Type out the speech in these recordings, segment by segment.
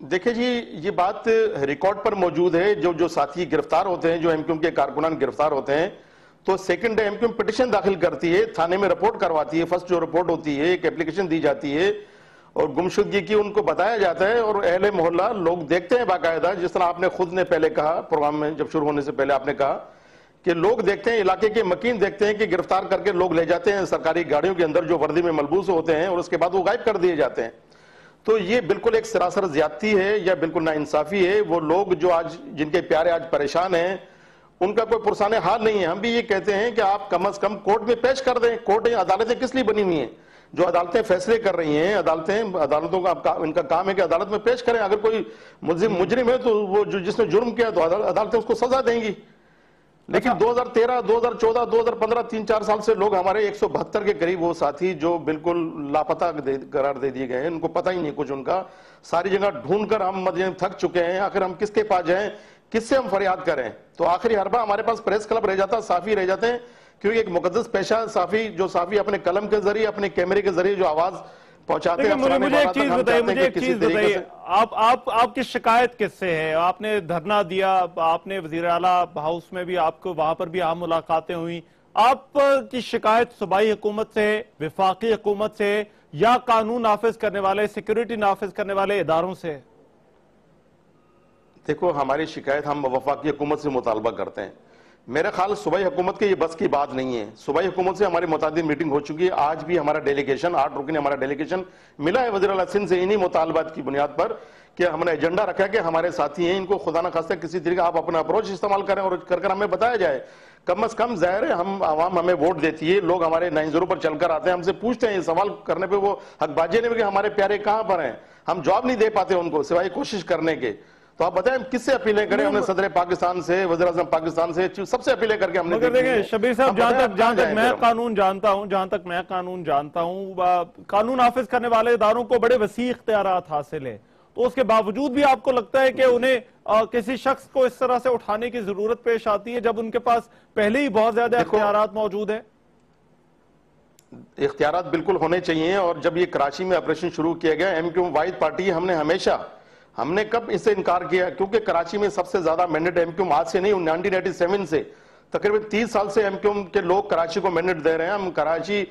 دیکھیں جی، یہ بات ریکارڈ پر موجود ہے. جو ساتھی گرفتار ہوتے ہیں، جو ایم کیو ایم کے کارکنان گرفتار ہوتے ہیں، تو second day M Q M petition داخل کرتی ہے، تھانے میں رپورٹ کرواتی ہے. فرسٹ جو رپورٹ ہوتی ہے، ایک اپلیکیشن دی جاتی ہے اور گمشدگی کی ان کو بتایا جاتا ہے، اور اہل محلہ لوگ دیکھتے ہیں باقاعدہ. جس طرح آپ نے خود نے پہلے کہا پروگرام میں، جب شروع ہونے سے پہلے آپ نے کہا کہ لوگ دیکھتے ہیں، علاقے کے مکین دیکھتے ہیں کہ گرفتار کر کے لوگ لے جاتے ہیں سرکاری گاڑیوں کے اندر جو وردی میں ملبوس ہوتے ہیں، اور اس کے بعد وہ غائب کر دیے جاتے ہیں. تو یہ بالکل ایک سراسر زیادتی ہے یا بالکل ناانصافی ہے. وہ لوگ جو آج جن کے پیارے آج پریشان ہیں، ان کا کوئی پرسان حال نہیں ہے. ہم بھی یہ کہتے ہیں کہ آپ کم از کم کورٹ میں پیش کر دیں. کورٹ عدالتیں کس لیے بنی ہوئی ہیں؟ جو عدالتیں فیصلے کر رہی ہیں، عدالتوں کا ان کا کام ہے کہ عدالت میں پیش کریں. اگر کوئی مجرم ہے تو وہ جس نے جرم کیا تو عدالتیں اس کو سزا دیں گی. لیکن 2013 2014 2015 3-4 سال سے لوگ ہمارے 172 کے قریب وہ ساتھی جو بالکل لاپتہ قرار دے دیے گئے ہیں، ان کو پتہ ہی نہیں کچھ. ان کا ساری جگہ ڈھونڈ کر ہم تھک چکے ہیں. آخر ہم کس کے پاس جائیں، کس سے ہم فریاد کریں؟ تو آخری حربہ ہمارے پاس پریس کلب رہ جاتا، صحافی رہ جاتے ہیں، کیونکہ ایک مقدس پیشہ صحافی، جو صحافی اپنے قلم کے ذریعے، اپنے کیمرے کے ذریعے جو آواز پہنچاتے ہیں. مجھے ایک چیز بتائیے، آپ کی شکایت کس سے ہے؟ آپ نے دھرنا دیا، آپ نے وزیر اعلیٰ ہاؤس میں بھی، آپ کو وہاں پر بھی عام ملاقاتیں ہوئیں. آپ کی شکایت صوبائی حکومت سے ہے، وفاقی حکومت سے ہے، یا قانون نافذ کرنے والے، سیکیورٹی نافذ کرنے والے اداروں سے ہے؟ دیکھو، ہماری شکایت ہم وفاقی حکومت سے مطالبہ کرتے ہیں. میرا خیال صوبائی حکومت کے یہ بس کی بات نہیں ہے. صوبائی حکومت سے ہماری متعدد میٹنگ ہو چکی ہے. آج بھی ہمارا ڈیلیگیشن 8 رکنی ہمارا ڈیلیگیشن ملا ہے وزیر اعلیٰ سندھ سے انہی مطالبات کی بنیاد پر کہ ہم نے ایجنڈا رکھا کہ ہمارے ساتھی ہیں، ان کو خدا نہ خواستہ کسی طریقے آپ اپنا اپروچ استعمال کریں اور کر ہمیں بتایا جائے. کم از کم ظاہر ہے ہم عوام ہمیں ووٹ دیتی ہے، لوگ ہمارے 9-0 پر چل کر آتے ہیں، ہم سے پوچھتے ہیں. یہ سوال کرنے پہ وہ حق بازی نہیں کہ ہمارے پیارے کہاں پر ہیں. ہم جواب نہیں دے پاتے ان کو سوائے کوشش کرنے کے. تو آپ بتائیں کس سے اپیلیں کریں؟ ہم نے صدر پاکستان سے، وزیر اعظم پاکستان سے، سب سے اپیلیں کر کے ہم نے دیکھیں شبیر صاحب، جہاں تک میں قانون جانتا ہوں، قانون نافذ کرنے والے اداروں کو بڑے وسیع اختیارات حاصل ہیں. تو اس کے باوجود بھی آپ کو لگتا ہے کہ انہیں کسی شخص کو اس طرح سے اٹھانے کی ضرورت پیش آتی ہے جب ان کے پاس پہلے ہی بہت زیادہ اختیارات موجود ہیں؟ اختیارات بالکل ہونے چاہیے. اور جب یہ کراچی میں آپریشن شروع کیا گیا، ایم کیو ایم واحد پارٹی، ہم نے کب اس سے انکار کیا؟ کیونکہ کراچی میں سب سے زیادہ مینڈیٹ ایم کیو ایم آج سے نہیں، 1987 سے تقریباً 30 سال سے ایم کیو ایم کے لوگ کراچی کو مینڈیٹ دے رہے ہیں. ہم کراچی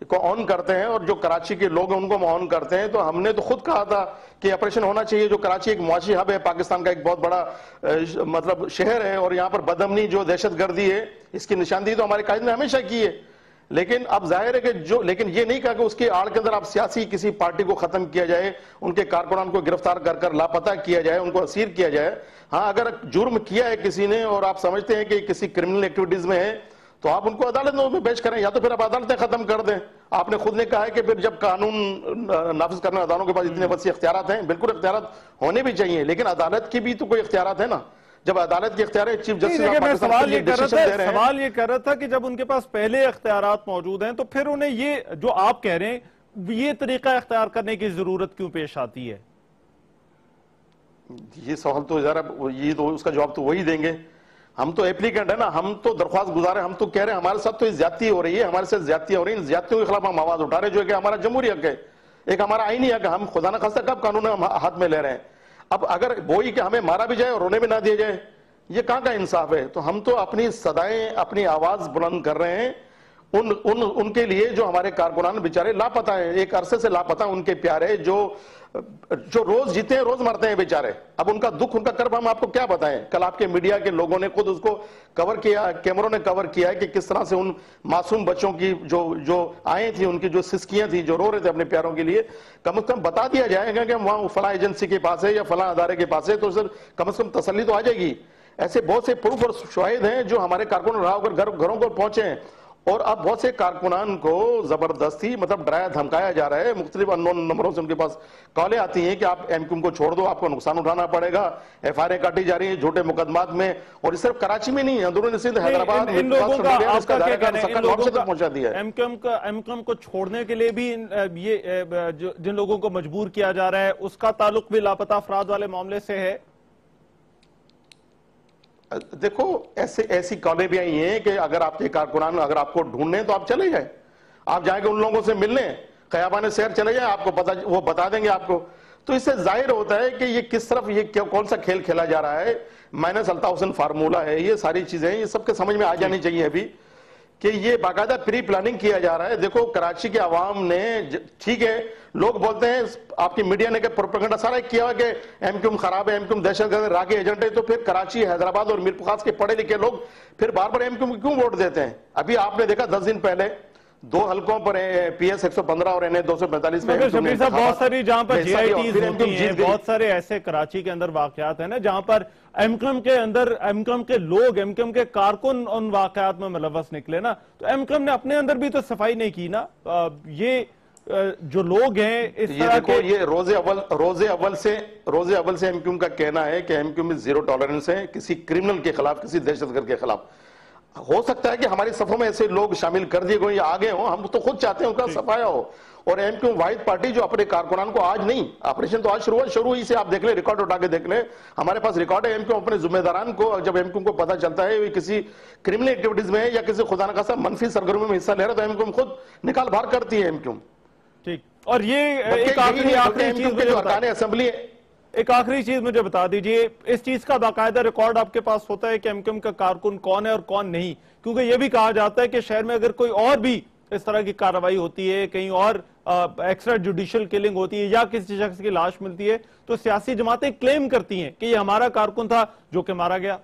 کو آن کرتے ہیں، اور جو کراچی کے لوگ ہیں ان کو ہم آن کرتے ہیں. تو ہم نے تو خود کہا تھا کہ آپریشن ہونا چاہیے. جو کراچی ایک معاشی ہب ہے، پاکستان کا ایک بہت بڑا مطلب شہر ہے، اور یہاں پر بدامنی جو دہشت گردی ہے، اس کی نشاندہی تو ہمارے قائد نے ہمیشہ کی ہے. لیکن اب ظاہر ہے کہ لیکن یہ نہیں کہا کہ اس کی آڑ کے اندر آپ سیاسی کسی پارٹی کو ختم کیا جائے، ان کے کارکنان کو گرفتار کر لاپتہ کیا جائے، ان کو اسیر کیا جائے. ہاں، اگر جرم کیا ہے کسی نے اور آپ سمجھتے ہیں کہ کسی کرمنل ایکٹیویٹیز میں ہے، تو آپ ان کو عدالت میں پیش کریں، یا تو پھر آپ عدالتیں ختم کر دیں. آپ نے خود نے کہا ہے کہ پھر جب قانون نافذ کرنے اداروں کے پاس اتنے وسیع اختیارات ہیں، بالکل اختیارات ہونے بھی چاہیے، لیکن عدالت کی بھی تو کوئی اختیارات ہے نا. جب عدالت کے اختیار ہے، چیف جسٹس آف پاکستان سوال یہ کر رہا تھا کہ جب ان کے پاس پہلے اختیارات موجود ہیں تو پھر انہیں یہ جو آپ کہہ رہے ہیں یہ طریقہ اختیار کرنے کی ضرورت کیوں پیش آتی ہے؟ یہ سوال تو ذرا یہ تو اس کا جواب تو وہی دیں گے. ہم تو اپلیکینٹ ہے نا، ہم تو درخواست گزار ہیں. ہم تو کہہ رہے ہیں ہمارے ساتھ تو زیادتی ہو رہی ہے، ہمارے ساتھ زیادتی ہو رہی ہے. ان زیادتیوں کے خلاف ہم آواز اٹھا رہے ہیں، جو کہ ہمارا جمہوری حق ہے، ایک ہمارا آئینی حق ہے. ہم خدا نہ خواستہ کب قانون ہاتھ میں لے رہے ہیں؟ اب اگر وہی کہ ہمیں مارا بھی جائے اور رونے بھی نہ دیا جائے، یہ کہاں کا انصاف ہے؟ تو ہم تو اپنی صدائیں، اپنی آواز بلند کر رہے ہیں ان کے لیے جو ہمارے کارکنان بیچارے لاپتہ ہیں، ایک عرصے سے لاپتہ. ان کے پیارے جو روز جیتے ہیں روز مرتے ہیں بیچارے. اب ان کا دکھ، ان کا کرب ہم آپ کو کیا بتائیں؟ کل آپ کے میڈیا کے لوگوں نے خود اس کو کور کیا، کیمروں نے کور کیا ہے کہ کس طرح سے ان معصوم بچوں کی جو آئیں تھیں، ان کی جو سسکیاں تھیں، جو رو رہے تھے اپنے پیاروں کے لیے، کم از کم بتا دیا جائے گا کہ وہاں فلاں ایجنسی کے پاس ہے یا فلاں ادارے کے پاس ہے، تو سر کم از کم تسلی تو آ جائے گی. ایسے بہت سے پروف اور شواہد ہیں جو ہمارے کارکنان رہا ہو کر گھروں کو پہنچے ہیں. اور اب بہت سے کارکنان کو زبردستی مطلب ڈرایا دھمکایا جا رہا ہے. مختلف انون نمبروں سے ان کے پاس کالیں آتی ہیں کہ آپ ایم کیو ایم کو چھوڑ دو، آپ کو نقصان اٹھانا پڑے گا. ایف آئی آر کاٹی جا رہی ہیں جھوٹے مقدمات میں. اور صرف کراچی میں نہیں ہے، اندرون سندھ، حیدرآباد، ان لوگوں کا آپ کا کیا کہنا ہے؟ ان لوگوں کا پہنچا دیا ہے. ایم کیو ایم کو چھوڑنے کے لیے بھی یہ جن لوگوں کو مجبور کیا جا رہا ہے، اس کا تعلق بھی لاپتہ افراد والے معاملے سے ہے؟ دیکھو، ایسی کالیں بھی آئی ہیں کہ اگر آپ کے کارکنان اگر آپ کو ڈھونڈنے تو آپ چلے جائیں، آپ جائیں گے ان لوگوں سے ملنے، خیابان سیر چلے جائیں، آپ کو وہ بتا دیں گے آپ کو. تو اس سے ظاہر ہوتا ہے کہ یہ کس طرف یہ کون سا کھیل کھیلا جا رہا ہے. مائنس الطاف حسین فارمولا ہے, یہ ساری چیزیں یہ سب کے سمجھ میں آ جانی چاہیے ابھی کہ یہ باقاعدہ پری پلاننگ کیا جا رہا ہے. دیکھو کراچی کے عوام نے, ٹھیک ہے لوگ بولتے ہیں آپ کی میڈیا نے کہ پروپیگنڈا سارا کیا ہوا کہ ایم کیو ایم خراب ہے, ایم کیو ایم دہشت گرد راگے ایجنٹ ہے, تو پھر کراچی, حیدرآباد اور میر پخاس کے پڑھے لکھے لوگ پھر بار بار ایم کیو ایم کیوں ووٹ دیتے ہیں؟ ابھی آپ نے دیکھا 10 دن پہلے 2 حلقوں پر پی ایس 115 اور این اے 245 مگر شبیر صاحب بہت ساری جہاں پر جی آئی ٹیز ہوتی ہیں, بہت سارے ایسے کراچی کے اندر واقعات ہیں نا جہاں پر ایم کیو ایم کے اندر, ایم کیو ایم کے لوگ, ایم کیو ایم کے کارکن ان واقعات میں ملوث نکلے نا, تو ایم کیو ایم نے اپنے اندر بھی تو صفائی نہیں کی نا. یہ جو لوگ ہیں اس طرح کے, یہ روز اول سے ایم کیو ایم کا کہنا ہے کہ M Q M zero tolerance ہے کسی کرمنل کے خلاف, کسی دہشت گرد کے خلاف. ہو سکتا ہے کہ ہماری صفوں میں ایسے لوگ شامل کر دیے گئے یا آگے ہوں, ہم تو خود چاہتے ہیں ان کا صفایا ہو. اور ایم کیو ایم واحد پارٹی جو اپنے کارکنان کو آج نہیں, آپریشن تو آج شروع ہی سے آپ دیکھ لیں, ریکارڈ اٹھا کے دیکھ لیں, ہمارے پاس ریکارڈ ہے. ایم کیو ایم اپنے ذمہ داران کو, جب ایم کیو ایم کو پتہ چلتا ہے کسی کرمنل ایکٹیویٹیز میں یا کسی خدا نخواستہ منفی سرگرمی میں حصہ لے رہا, تو ایم کیو ایم خود نکال بھار کرتی ہے ایم کیو ایم. ٹھیک, اور یہ ایک آخری چیز مجھے بتا دیجئے, اس چیز کا باقاعدہ ریکارڈ آپ کے پاس ہوتا ہے کہ ایم کیو ایم کا کارکن کون ہے اور کون نہیں؟ کیونکہ یہ بھی کہا جاتا ہے کہ شہر میں اگر کوئی اور بھی اس طرح کی کارروائی ہوتی ہے, کہیں اور ایکسٹرا جوڈیشل کلنگ ہوتی ہے یا کسی شخص کی لاش ملتی ہے, تو سیاسی جماعتیں کلیم کرتی ہیں کہ یہ ہمارا کارکن تھا جو کہ مارا گیا.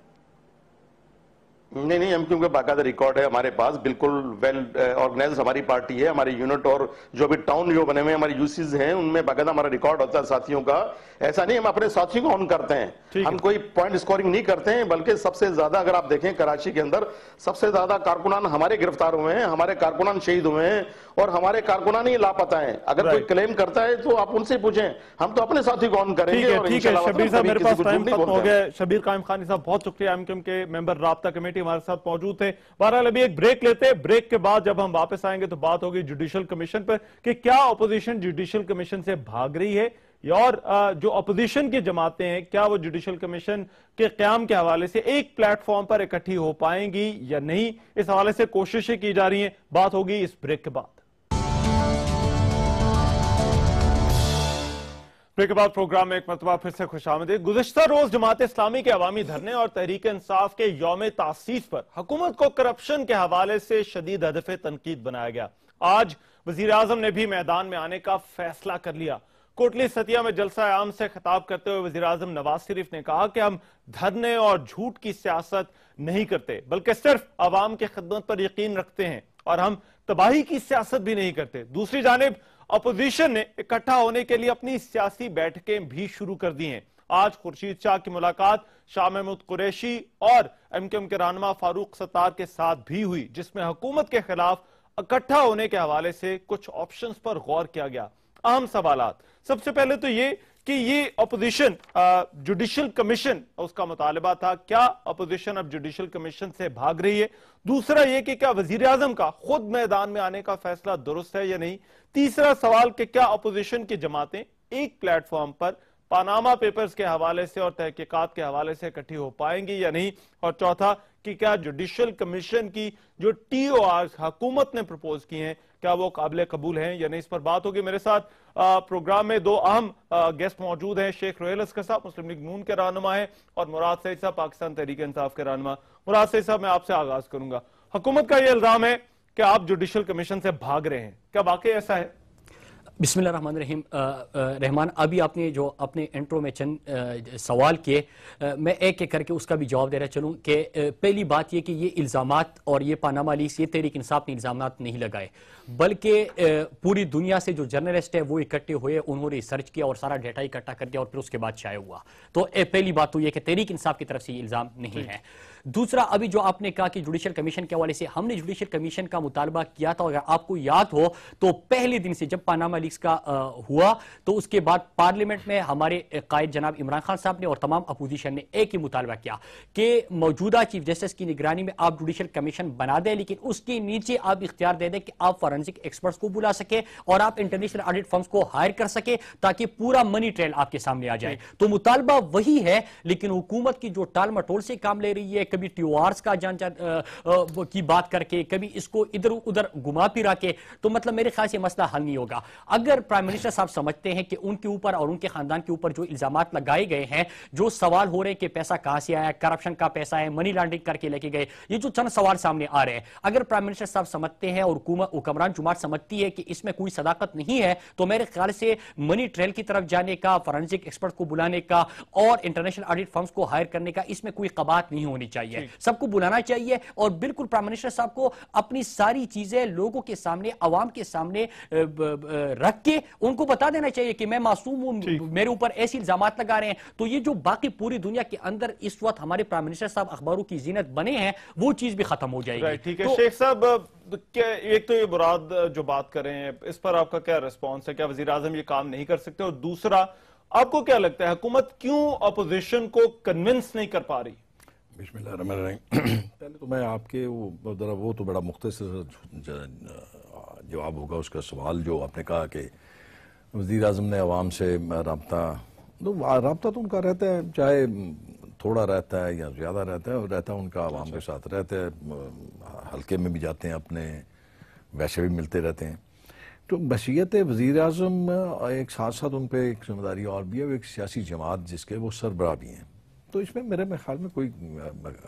نہیں, ایم کیو ایم کا باقاعدہ ریکارڈ ہے ہمارے پاس, بالکل ویل آرگنائز ہماری پارٹی ہے, ہماری یونٹ اور جو بھی ٹاؤن جو بنے ہوئے ہماری یوسیز ہیں ان میں باقاعدہ ہمارا ریکارڈ ہوتا ہے ساتھیوں کا. ایسا نہیں ہم اپنے ساتھیوں کو آن کرتے ہیں, ہم کوئی پوائنٹ سکورنگ نہیں کرتے ہیں, بلکہ سب سے زیادہ اگر آپ دیکھیں کراچی کے اندر سب سے زیادہ کارکنان ہمارے گرفتار ہوئے ہیں, ہمارے کارکنان شہید ہوئے ہیں اور ہمارے کارکنان ہی لاپتہ ہیں. اگر کوئی کلیم کرتا ہے تو آپ ان سے پوچھیں, ہم تو اپنے ساتھی کو آن کریں گے. ٹھیک ہے شبیر صاحب, میرے پاس ٹائم ختم ہو گیا. شبیر قائم خانی صاحب بہت شکریہ, ایم کیو ایم کے ممبر رابطہ کمیٹی ہمارے ساتھ موجود تھے. بہرحال ابھی ایک بریک لیتے ہیں, بریک کے بعد جب ہم واپس آئیں گے تو بات ہوگی جوڈیشل کمیشن پر کہ کیا اپوزیشن جوڈیشل کمیشن سے بھاگ رہی ہے, اور جو اپوزیشن کی جماعتیں ہیں کیا وہ جوڈیشل کمیشن کے قیام کے حوالے سے ایک پلیٹ فارم پر اکٹھی ہو پائیں گی یا نہیں, اس حوالے سے کوششیں کی جا رہی ہیں. بات ہوگی اس بریک کے بعد. بریک کے بعد پروگرام میں ایک مرتبہ پھر سے خوش آمدید. گزشتہ روز جماعت اسلامی کے عوامی دھرنے اور تحریک انصاف کے یوم تاسیس پر حکومت کو کرپشن کے حوالے سے شدید ہدف تنقید بنایا گیا. آج وزیر اعظم نے بھی میدان میں آنے کا فیصلہ کر لیا. کوٹلی ستیا میں جلسہ عام سے خطاب کرتے ہوئے وزیر اعظم نواز شریف نے کہا کہ ہم دھرنے اور جھوٹ کی سیاست نہیں کرتے, بلکہ صرف عوام کی خدمت پر یقین رکھتے ہیں, اور ہم تباہی کی سیاست بھی نہیں کرتے. دوسری جانب اپوزیشن نے اکٹھا ہونے کے لیے اپنی سیاسی بیٹھکیں بھی شروع کر دی ہیں. آج خورشید شاہ کی ملاقات شاہ محمود قریشی اور ایم کیو ایم کے رہنما فاروق ستار کے ساتھ بھی ہوئی, جس میں حکومت کے خلاف اکٹھا ہونے کے حوالے سے کچھ آپشنز پر غور کیا گیا. اہم سوالات, سب سے پہلے تو یہ کہ یہ اپوزیشن جوڈیشل کمیشن اس کا مطالبہ تھا, کیا اپوزیشن اب جوڈیشل کمیشن سے بھاگ رہی ہے؟ دوسرا یہ کہ کیا وزیر اعظم کا خود میدان میں آنے کا فیصلہ درست ہے یا نہیں؟ تیسرا سوال کہ کیا اپوزیشن کی جماعتیں ایک پلیٹ فارم پر پاناما پیپرز کے حوالے سے اور تحقیقات کے حوالے سے اکٹھی ہو پائیں گی یا نہیں؟ اور چوتھا کہ کیا جوڈیشل کمیشن کی جو ٹی او آرز حکومت نے پرپوز کی ہیں کیا وہ قابل قبول ہیں یا نہیں؟ اس پر بات ہوگی. میرے ساتھ پروگرام میں دو اہم گیسٹ موجود ہیں, شیخ روہیل اسکر صاحب مسلم لیگ نون کے رہنما ہیں, اور مراد سعید صاحب پاکستان تحریک انصاف کے رہنما. مراد سعید صاحب, میں آپ سے آغاز کروں گا. حکومت کا یہ الزام ہے کہ آپ جوڈیشل کمیشن سے بھاگ رہے ہیں, کیا واقعی ایسا ہے؟ بسم اللہ الرحمن الرحیم. رحمان, ابھی آپ نے جو اپنے انٹرو میں چند سوال کیے, میں ایک ایک کر کے اس کا بھی جواب دے رہا چلوں. کہ پہلی بات یہ کہ یہ الزامات اور یہ پاناما لیکس, یہ تحریک انصاف نے الزامات نہیں لگائے, بلکہ پوری دنیا سے جو جرنلسٹ ہے وہ اکٹھے ہوئے, انہوں نے ریسرچ کیا اور سارا ڈیٹا اکٹھا کر دیا اور پھر اس کے بعد شائع ہوا. تو پہلی بات تو یہ کہ تحریک انصاف کی طرف سے یہ الزام نہیں ہے. دوسرا, ابھی جو آپ نے کہا کہ جوڈیشل کمیشن کے حوالے سے ہم نے جوڈیشل کمیشن کا مطالبہ کیا تھا, اگر آپ کو یاد ہو تو پہلے دن سے جب پاناما لیکس کا ہوا تو اس کے بعد پارلیمنٹ میں ہمارے قائد جناب عمران خان صاحب نے اور تمام اپوزیشن نے ایک ہی مطالبہ کیا کہ موجودہ چیف جسٹس کی نگرانی میں آپ جوڈیشل کمیشن بنا دیں, لیکن اس کے نیچے آپ اختیار دے دیں کہ آپ فورنسک ایکسپرٹس کو بلا سکے اور آپ انٹرنیشنل آڈٹ فرمز کو ہائر کر سکے تاکہ پورا منی ٹریل آپ کے سامنے آ جائے. تو مطالبہ وہی ہے, لیکن حکومت کی جو ٹال مٹول سے کام لے رہی ہے, کبھی ٹیوارز کا کی بات کر کے, کبھی اس کو ادھر ادھر گھما پھرا کے, تو مطلب میرے خیال سے مسئلہ حل نہیں ہوگا. اگر پرائم منسٹر صاحب سمجھتے ہیں کہ ان کے اوپر اور ان کے خاندان کے اوپر جو الزامات لگائے گئے ہیں, جو سوال ہو رہے ہیں کہ پیسہ کہاں سے آیا, کرپشن کا پیسہ ہے, منی لانڈرنگ کر کے لے کے گئے, یہ جو چند سوال سامنے آ رہے ہیں, اگر پرائم منسٹر صاحب سمجھتے ہیں اور حکمران جماعت سمجھتی ہے کہ اس میں کوئی صداقت نہیں ہے, تو میرے خیال سے منی ٹریل کی طرف جانے کا, فورنزک ایکسپرٹ کو بلانے کا اور انٹرنیشنل آڈٹ فرمز کو ہائر کرنے کا, اس میں کوئی قباحت نہیں ہونی چاہیے. سب کو بلانا چاہیے اور بالکل پرائم منسٹر صاحب کو اپنی ساری چیزیں لوگوں کے سامنے, عوام کے سامنے رکھ کے ان کو بتا دینا چاہیے کہ میں معصوم ہوں, میرے اوپر ایسی الزامات لگا رہے ہیں. تو یہ جو باقی پوری دنیا کے اندر اس وقت ہمارے پرائم منسٹر صاحب اخباروں کی زینت بنے ہیں, وہ چیز بھی ختم ہو جائے گی. ٹھیک ہے شیخ صاحب, ایک تو یہ مراد جو بات کر رہے ہیں, اس پر آپ کا کیا ریسپانس ہے؟ کیا وزیر اعظم یہ کام نہیں کر سکتے؟ اور دوسرا, آپ کو کیا لگتا ہے حکومت کیوں اپوزیشن کو کنونس نہیں کر پا رہی؟ بسم اللہ الرحمن الرحیم. پہلے تو میں آپ کے وہ تو بڑا مختصر جواب ہوگا اس کا سوال جو آپ نے کہا کہ وزیر اعظم نے عوام سے رابطہ تو ان کا رہتا ہے, چاہے تھوڑا رہتا ہے یا زیادہ رہتا ہے ان کا عوام کے ساتھ رہتا ہے, حلقے میں بھی جاتے ہیں اپنے, ویسے بھی ملتے رہتے ہیں. تو بحیثیت وزیر اعظم ایک ساتھ ساتھ ان پہ ایک ذمہ داری اور بھی ہے, وہ ایک سیاسی جماعت جس کے وہ سربراہ بھی ہیں. تو اس میں میرے خیال میں کوئی,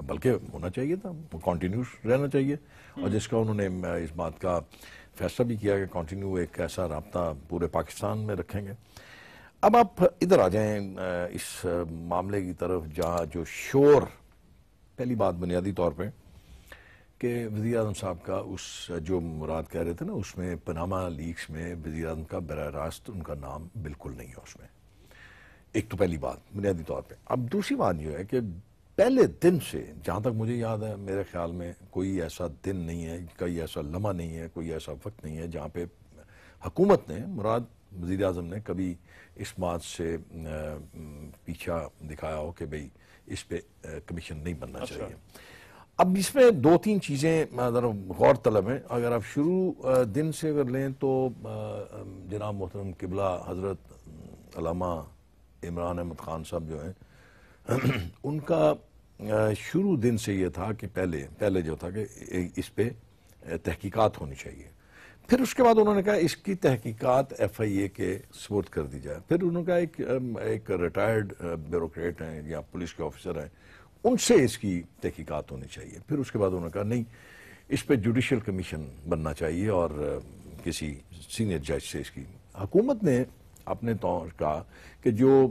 بلکہ ہونا چاہیے تھا, وہ کنٹینیوس رہنا چاہیے, اور جس کا انہوں نے اس بات کا فیصلہ بھی کیا کہ کنٹینیو ایک ایسا رابطہ پورے پاکستان میں رکھیں گے. اب آپ ادھر آ جائیں اس معاملے کی طرف جہاں جو شور, پہلی بات بنیادی طور پہ کہ وزیر اعظم صاحب کا اس جو مراد کہہ رہے تھے نا, اس میں پاناما لیکس میں وزیر اعظم کا براہ راست ان کا نام بالکل نہیں ہے اس میں. ایک تو پہلی بات بنیادی طور پہ. اب دوسری بات یہ ہے کہ پہلے دن سے جہاں تک مجھے یاد ہے, میرے خیال میں کوئی ایسا دن نہیں ہے, کوئی ایسا لمحہ نہیں ہے, کوئی ایسا وقت نہیں ہے جہاں پہ حکومت نے, مراد وزیر اعظم نے, کبھی اس بات سے پیچھا دکھایا ہو کہ بھئی اس پہ کمیشن نہیں بننا چاہیے. اب اس میں دو تین چیزیں ذرا غور طلب ہیں. اگر آپ شروع دن سے اگر لیں تو جناب محترم قبلہ حضرت علامہ عمران احمد خان صاحب جو ہیں, ان کا شروع دن سے یہ تھا کہ پہلے جو تھا کہ اس پہ تحقیقات ہونی چاہیے. پھر اس کے بعد انہوں نے کہا اس کی تحقیقات ایف آئی اے کے سپورٹ کر دی جائے. پھر انہوں نے کہا ایک ریٹائرڈ بیوروکریٹ ہیں یا پولیس کے آفیسر ہیں, ان سے اس کی تحقیقات ہونی چاہیے. پھر اس کے بعد انہوں نے کہا نہیں, اس پہ جوڈیشل کمیشن بننا چاہیے اور کسی سینئر جج سے اس کی. حکومت نے اپنے طور کہا کہ جو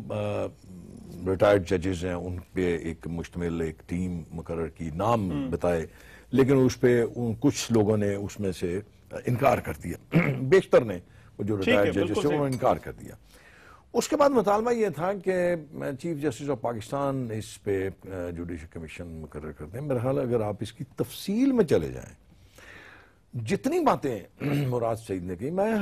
ریٹائرڈ ججز ہیں ان پہ ایک مشتمل ایک ٹیم مقرر کی, نام بتائے, لیکن اس پہ کچھ لوگوں نے اس میں سے انکار کر دیا, بیشتر نے, وہ جو ریٹائرڈ ججز سے انہوں نے انکار کر دیا. اس کے بعد مطالبہ یہ تھا کہ چیف جسٹس آف پاکستان اس پہ جوڈیشل کمیشن مقرر کرتے ہیں. میرا خیال ہے اگر آپ اس کی تفصیل میں چلے جائیں, جتنی باتیں مراد سعید نے کی, میں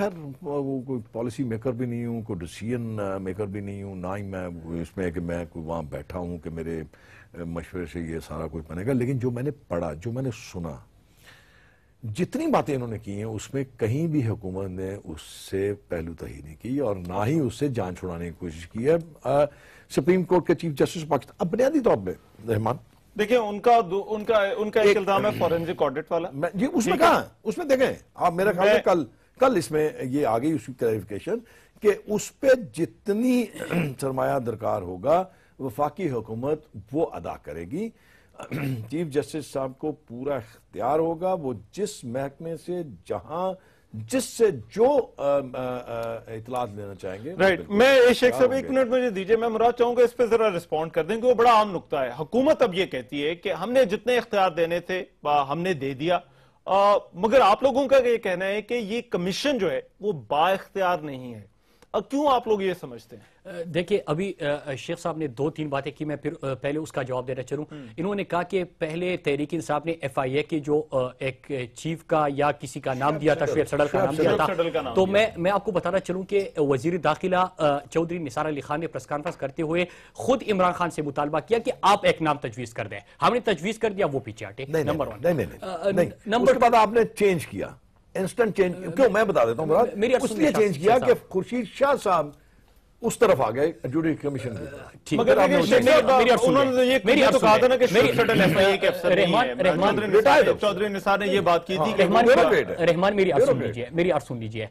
کوئی پالیسی میکر بھی نہیں ہوں, کوئی ڈیسیژن میکر بھی نہیں ہوں, نہ ہی میں اس میں کہ میں کوئی وہاں بیٹھا ہوں کہ میرے مشورے سے یہ سارا کچھ بنے گا. لیکن جو میں نے پڑھا, جو میں نے سنا, جتنی باتیں انہوں نے کی ہیں, اس میں کہیں بھی حکومت نے اس سے پہلو تہی نہیں کی اور نہ ہی اس سے جان چھڑانے کی کوشش کی ہے. سپریم کورٹ کے چیف جسٹس پاکستان, اب بنیادی طور پہ رحمان دیکھیں ان کا ایک الزام ہے فورنزک آڈٹ والا. جی اس میں کہاں, اس میں دیکھیں آپ, میرا خیال ہے کل اس میں یہ آ گئی اس کی کلیریفیکیشن کہ اس پہ جتنی سرمایہ درکار ہوگا وفاقی حکومت وہ ادا کرے گی. چیف جسٹس صاحب کو پورا اختیار ہوگا, وہ جس محکمے سے جہاں جس سے جو اطلاعات لینا چاہیں گے. رائٹ, میں شیخ صاحب ایک منٹ مجھے دیجئے, میں مراد چاہوں گا اس پہ ذرا رسپونڈ کر دیں کہ وہ بڑا عام نقطہ ہے. حکومت اب یہ کہتی ہے کہ ہم نے جتنے اختیار دینے تھے ہم نے دے دیا, مگر آپ لوگوں کا یہ کہنا ہے کہ یہ کمیشن جو ہے وہ با اختیار نہیں ہے. کیوں آپ لوگ یہ سمجھتے ہیں؟ دیکھیں ابھی شیخ صاحب نے دو تین باتیں کی, میں پھر پہلے اس کا جواب دینا چلوں. انہوں نے کہا کہ پہلے تحریک انصاف نے ایف آئی اے کے جو ایک چیف کا یا کسی کا نام دیا تھا, شعیب سڈل کا نام دیا تھا, تو میں آپ کو بتانا چلوں کہ وزیر داخلہ چودھری نثار علی خان نے پریس کانفرنس کرتے ہوئے خود عمران خان سے مطالبہ کیا کہ آپ ایک نام تجویز کر دیں. ہم نے تجویز کر دیا, وہ پیچھے ہٹے. Number one. نمبر کے بعد آپ نے چینج کیا, انسٹنٹ چینج. کیوں, میں بتا دیتا ہوں, اس لیے چینج کیا کہ خورشید شاہ صاحب اس طرف آ گئے جوڈیشل کمیشن کی طرف. ٹھیک مگر ہے. دیکھیے شیخ صاحب، انہوں نے یہ تو کہا تھا نا کہ شٹل ایف آئی اے کے افسر چودھری نثار نے یہ بات کی تھی کہ رحمان میری عرض سن لیجئے.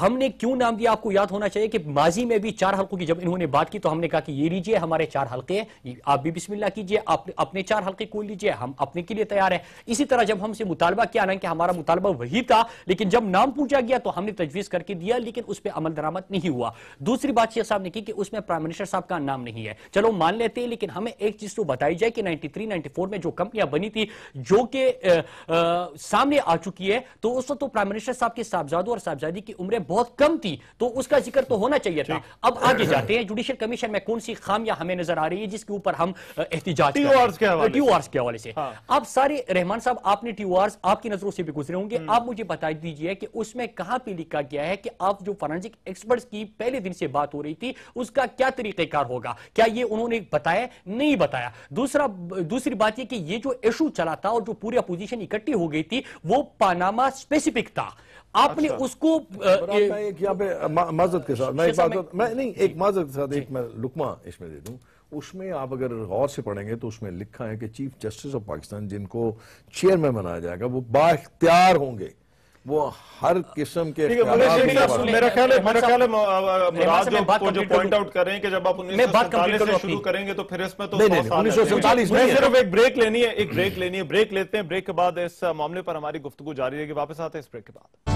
ہم نے کیوں نام دیا آپ کو یاد ہونا چاہیے کہ ماضی میں بھی 4 حلقوں کی جب انہوں نے بات کی تو ہم نے کہا کہ یہ لیجئے ہمارے 4 حلقے ہیں، آپ بھی بسم اللہ کیجئے، آپ اپنے 4 حلقے کھول لیجئے، ہم اپنے کے لیے تیار ہیں. اسی طرح جب ہم سے مطالبہ کیا نا کہ ہمارا مطالبہ وہی تھا، لیکن جب نام پوچھا گیا تو ہم نے تجویز کر کے دیا، لیکن اس پہ عمل درآمد نہیں ہوا. دوسری بات شیخ صاحب نے کی کہ اس میں پرائم منسٹر صاحب کا نام نہیں ہے. چلو مان لیتے ہیں، لیکن ہمیں ایک چیز تو بتائی جائے کہ 93-94 میں جو کمپنیاں بنی تھی جو کہ سامنے آ چکی ہے، تو اس وقت تو پرائم منسٹر صاحب کے صاحبزادوں اور صاحبزادی کی عمریں بہت کم تھی، تو اس کا ذکر تو ہونا چاہیے تھا. اب آگے جاتے ہیں، جوڈیشل کمیشن میں کون سی خامیاں ہمیں نظر آ رہی ہے جس کے اوپر ہم احتجاج ٹی او آرز کے حوالے سے. آپ سارے رحمان صاحب، آپ نے ٹی او آرز آپ کی نظروں سے بھی گزرے ہوں گے، آپ مجھے بتا دیجئے کہ اس میں کہاں پہ لکھا گیا ہے کہ آپ جو فورینسک ایکسپرٹس کی پہلے دن سے بات ہو رہی تھی اس کا کیا طریقہ کار ہوگا؟ کیا یہ انہوں نے بتایا؟ نہیں بتایا. دوسری بات یہ کہ یہ جو ایشو چلا تھا اور جو پوری اپوزیشن اکٹھی ہو گئی تھی وہ پاناما اسپیسیفک تھا. آپ نے اس کو یہاں پہ معذرت کے ساتھ ایک معذرت کے ساتھ ایک میں لقمہ اس میں دے دوں. اس میں آپ اگر غور سے پڑھیں گے تو اس میں لکھا ہے کہ چیف جسٹس آف پاکستان جن کو چیئرمین بنایا جائے گا وہ بااختیار ہوں گے، وہ ہر قسم کے میرا خیال ہے مراد جو پوائنٹ آؤٹ کر رہے ہیں کہ جب آپ 1947 سے شروع کریں گے تو پھر اس میں تو 1947 میں صرف ایک بریک لینی ہے، بریک لیتے ہیں. بریک کے بعد اس معاملے پر ہماری گفتگو جاری رہے گی. واپس آتے ہیں اس بریک کے بعد.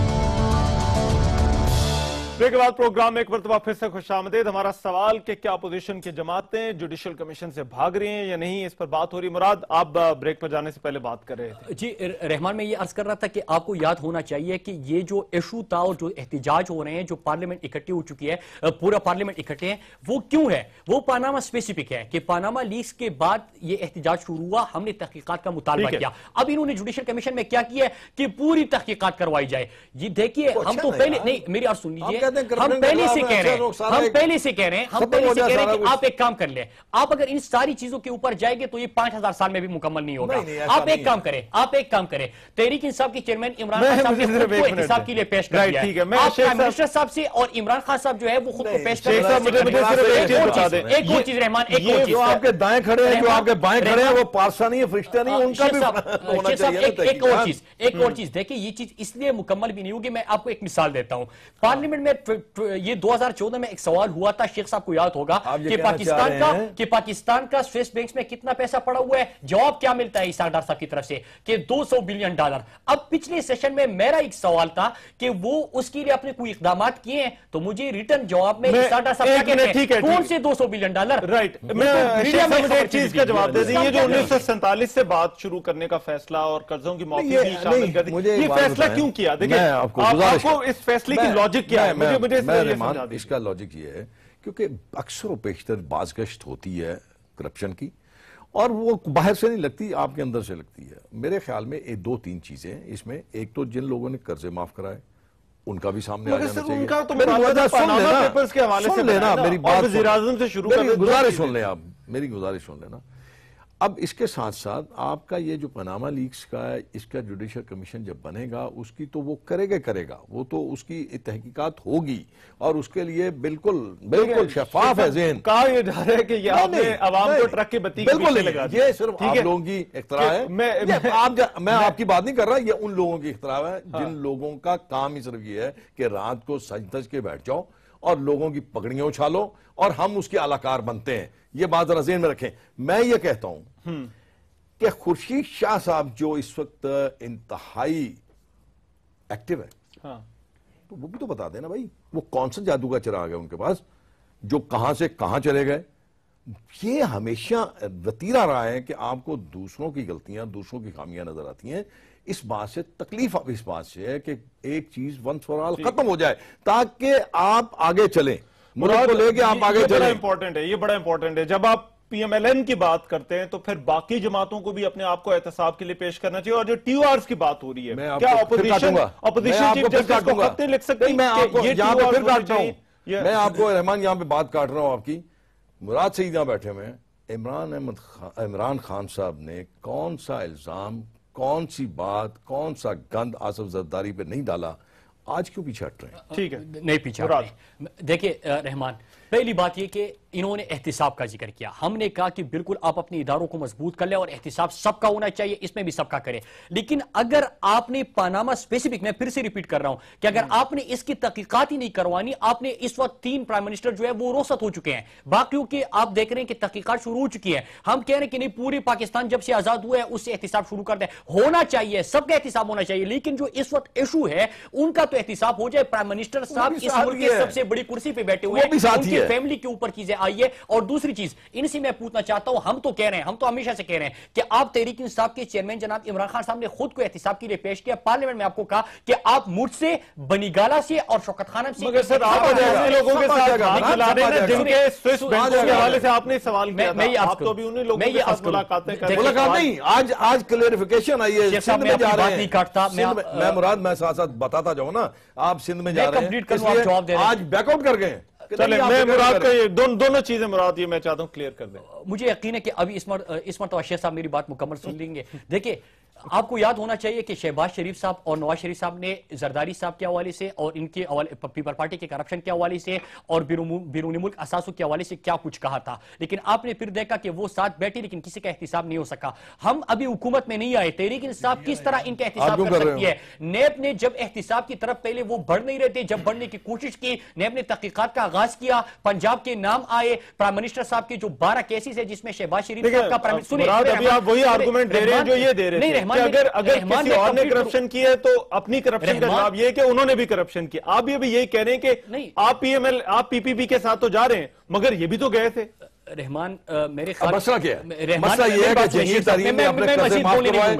بریک کے بعد پروگرام میں ایک مرتبہ پھر سے خوش آمدید. ہمارا سوال کہ کیا اپوزیشن کی جماعتیں جوڈیشل کمیشن سے بھاگ رہی ہیں یا نہیں، اس پر بات ہو رہی. مراد، آپ بریک پر جانے سے پہلے بات کر رہے تھے. جی رحمان، میں یہ عرض کر رہا تھا کہ آپ کو یاد ہونا چاہیے کہ یہ جو ایشو تھا اور جو احتجاج ہو رہے ہیں، جو پارلیمنٹ اکٹھی ہو چکی ہے، پورا پارلیمنٹ اکٹھے ہیں، وہ کیوں ہے؟ وہ پاناما اسپیسیفک ہے کہ پاناما لیکس کے بعد یہ احتجاج شروع ہوا، ہم نے تحقیقات کا مطالبہ کیا. اب انہوں نے جوڈیشل کمیشن میں کیا کیا ہے کہ پوری تحقیقات کروائی جائے. یہ دیکھیے، ہم تو پہلے نہیں، میری عرض سن لیجیے، ہم پہلے سے کہہ رہے ہیں کہ آپ ایک کام کر لیں. آپ اگر ان ساری چیزوں کے اوپر جائیں گے تو یہ 5000 سال میں بھی مکمل نہیں ہوگا. آپ ایک کام کریں، تحریک انصاف کے چیئرمین عمران خان صاحب نے خود کو احتساب کے لیے پیش کر دیا ہے. آپ پرائم منسٹر صاحب سے اور عمران خان صاحب جو ہے وہ خود کو پیش کر دیا ہے. ایک اور چیز رحمان، ایک اور چیز، جو آپ کے دائیں کھڑے ہیں، جو آپ کے بائیں کھڑے ہیں، وہ پارسا نہیں ہے، فرشتہ نہیں ہے، ان کا بھی ہونا چاہیے. ایک اور چیز دیکھیں، یہ چیز اس لیے مکمل بھی نہیں ہوگی. میں آپ کو ایک مثال دیتا ہوں. پارلیمنٹ میں یہ 2014 میں ایک سوال ہوا تھا، شیخ صاحب کو یاد ہوگا، کہ پاکستان کا سویس بینکس میں کتنا پیسہ پڑا ہوا ہے. جواب کیا ملتا ہے اسحاق ڈار صاحب کی طرف سے کہ $200 بلین. اب پچھلے سیشن میں میرا ایک سوال تھا کہ وہ اس کے لیے اپنے کوئی اقدامات کیے ہیں، تو مجھے ریٹرن جواب میں اسحاق ڈار صاحب کیا کہتے ہیں، کون سے $200 بلین. رائٹ، میں ایک چیز کا جواب دے دیں. یہ جو 1947 سے بات شروع کرنے کا فیصلہ اور قرضوں کی معافی بھی شامل کر دی، یہ فیصلہ کیوں کیا؟ دیکھیں آپ کو اس فیصلے کی لاجک کیا ہے؟ اس کا لاجک یہ ہے کیونکہ اکثر و بیشتر بازگشت ہوتی ہے کرپشن کی، اور وہ باہر سے نہیں لگتی، آپ کے اندر سے لگتی ہے. میرے خیال میں 2-3 چیزیں اس میں. ایک تو جن لوگوں نے قرضے معاف کرائے ان کا بھی سامنے آ جانا چاہیے. سن لینا میری بات، گزارش سن لیں آپ، میری گزارش سن لینا. اب اس کے ساتھ ساتھ آپ کا یہ جو پاناما لیکس کا ہے، اس کا جوڈیشل کمیشن جب بنے گا اس کی تو وہ کرے گا، وہ تو اس کی تحقیقات ہوگی اور اس کے لیے بالکل شفاف ہے ذہن. کہا یہ جا رہا ہے کہ یہ آپ نے عوام کو ٹرک کی بتی کے پیچھے لگا دیا. یہ صرف آپ لوگوں کی اختراع ہے. میں آپ کی بات نہیں کر رہا، یہ ان لوگوں کی اختراع ہے جن لوگوں کا کام ہی صرف یہ ہے کہ رات کو سج دج کے بیٹھ جاؤ اور لوگوں کی پگڑیاں اچھالو اور ہم اس کے اعلاکار بنتے ہیں. یہ بات ذرا ذہن میں رکھیں. میں یہ کہتا ہوں کہ خورشید شاہ صاحب جو اس وقت انتہائی ایکٹیو ہے، تو وہ بھی تو بتا دینا بھائی وہ کون سا جادو کا چراغ ہے ان کے پاس جو کہاں سے کہاں چلے گئے. یہ ہمیشہ وتیرہ رہا ہے کہ آپ کو دوسروں کی غلطیاں، دوسروں کی خامیاں نظر آتی ہیں. اس بات سے تکلیف اب اس بات سے ہے کہ ایک چیز ونس فار آل ختم ہو جائے تاکہ آپ آگے چلیں، ملک کو لے کے آپ آگے چلیں. یہ بڑا امپورٹنٹ ہے. جب آپ پی ایم ایل این کی بات کرتے ہیں تو پھر باقی جماعتوں کو بھی اپنے آپ کو احتساب کے لیے پیش کرنا چاہیے. اور جو ٹی او آرز کی بات ہو رہی ہے، کیا اپوزیشن چیف جسٹس کو خط نہیں لکھ سکتی؟ میں آپ کو یہاں پہ پھر کاٹتا ہوں. میں آپ کو رحمان یہاں پہ بات کاٹ رہا ہوں آپ کی. مراد سعید یہاں بیٹھے ہوئے ہیں. عمران خان صاحب نے کون سا الزام، کون سی بات، کون سا گند آصف زرداری پہ نہیں ڈالا آج کیوں پیچھے ہٹ رہے ہیں؟ ٹھیک ہے، نہیں پیچھے ہٹ رہے ہیں۔ دیکھیں رحمان، پہلی بات یہ کہ انہوں نے احتساب کا ذکر کیا، ہم نے کہا کہ بالکل آپ اپنے اداروں کو مضبوط کر لیں اور احتساب سب کا ہونا چاہیے، اس میں بھی سب کا کریں، لیکن اگر آپ نے پاناما سپیسیفک، میں پھر سے ریپیٹ کر رہا ہوں کہ اگر آپ نے اس کی تحقیقات ہی نہیں کروانی، آپ نے اس وقت 3 پرائم منسٹر جو ہے وہ رخصت ہو چکے ہیں، باقیوں کے آپ دیکھ رہے ہیں کہ تحقیقات شروع ہو چکی ہے، ہم کہہ رہے ہیں کہ نہیں پوری پاکستان جب سے آزاد ہوا ہے اس سے احتساب شروع کر دیں، ہونا چاہیے، سب کا احتساب ہونا چاہیے، لیکن جو اس وقت ایشو ہے ان کا تو احتساب ہو جائے۔ پرائم منسٹر صاحب اس ملک کے سب سے بڑی کرسی پہ بیٹھے ہوئے ہیں، ان کی فیملی کے اوپر چیزیں آئی ہے۔ اور دوسری چیز ان سے میں پوچھنا چاہتا ہوں، ہم تو کہہ رہے ہیں، ہم تو ہمیشہ سے کہہ رہے ہیں کہ آپ تحریک انصاف کے چیئرمین جناب عمران خان صاحب نے خود کو احتساب کے لیے پیش کیا، پارلیمنٹ میں آپ کو کہا کہ آپ مجھ سے، بنی گالا سے اور شوکت خانم سے، مگر سر آپ ایسے لوگوں کے ساتھ بات کھلا رہے ہیں جن کے سوئس بینکوں کے حوالے سے آپ نے سوال کیا تھا، آپ تو ابھی انہی لوگوں کے ساتھ ملاقاتیں کر رہے ہیں۔ ملاقات نہیں، آج کلیریفیکیشن آئی ہے، سندھ میں جا رہے ہیں، میں مراد میں ساتھ ساتھ بتاتا جاؤں نا، آپ سندھ میں جا رہے ہیں، آج بیک آؤٹ کر گئے۔ چلیں میں مراد کا یہ دونوں چیزیں مراد یہ میں چاہتا ہوں کلیئر کر دیں۔ مجھے یقین ہے کہ ابھی اس مرتبہ شیخ صاحب میری بات مکمل سن لیں گے۔ دیکھیں آپ کو یاد ہونا چاہیے کہ شہباز شریف صاحب اور نواز شریف صاحب نے زرداری صاحب کے حوالے سے اور ان کے پیپل پارٹی کے کرپشن کے حوالے سے اور بیرون ملک اثاثوں کے حوالے سے کیا کچھ کہا تھا، لیکن آپ نے پھر دیکھا کہ وہ ساتھ بیٹھے لیکن کسی کا احتساب نہیں ہو سکا۔ ہم ابھی حکومت میں نہیں آئے، تحریک انصاف کس طرح ان کا احتساب کر سکتی ہے؟ نیب نے جب احتساب کی طرف پہلے وہ بڑھ نہیں رہے تھے، جب بڑھنے کی کوشش کی، نیب نے تحقیقات کا آغاز کیا، پنجاب کے نام آئے، پرائم منسٹر صاحب کے جو 12 کیسز ہیں جس میں شہباز شریف صاحب کا پرائم منسٹر، مراد ابھی آپ وہی آرگومنٹ دے رہے ہیں جو یہ دے رہے تھے کہ اگر کسی اور نے کرپشن کی ہے تو اپنی کرپشن کا جواب یہ ہے کہ انہوں نے بھی کرپشن کیا۔ آپ بھی ابھی یہی کہہ رہے ہیں کہ آپ پی ایم ایل، آپ پی پی پی کے ساتھ تو جا رہے ہیں مگر یہ بھی تو گئے تھے۔ رحمان میرے خیال مسئلہ کیا ہے؟ مسئلہ یہ ہے کہ جنگی تحریم میں اپنے قصے معاف کروائے۔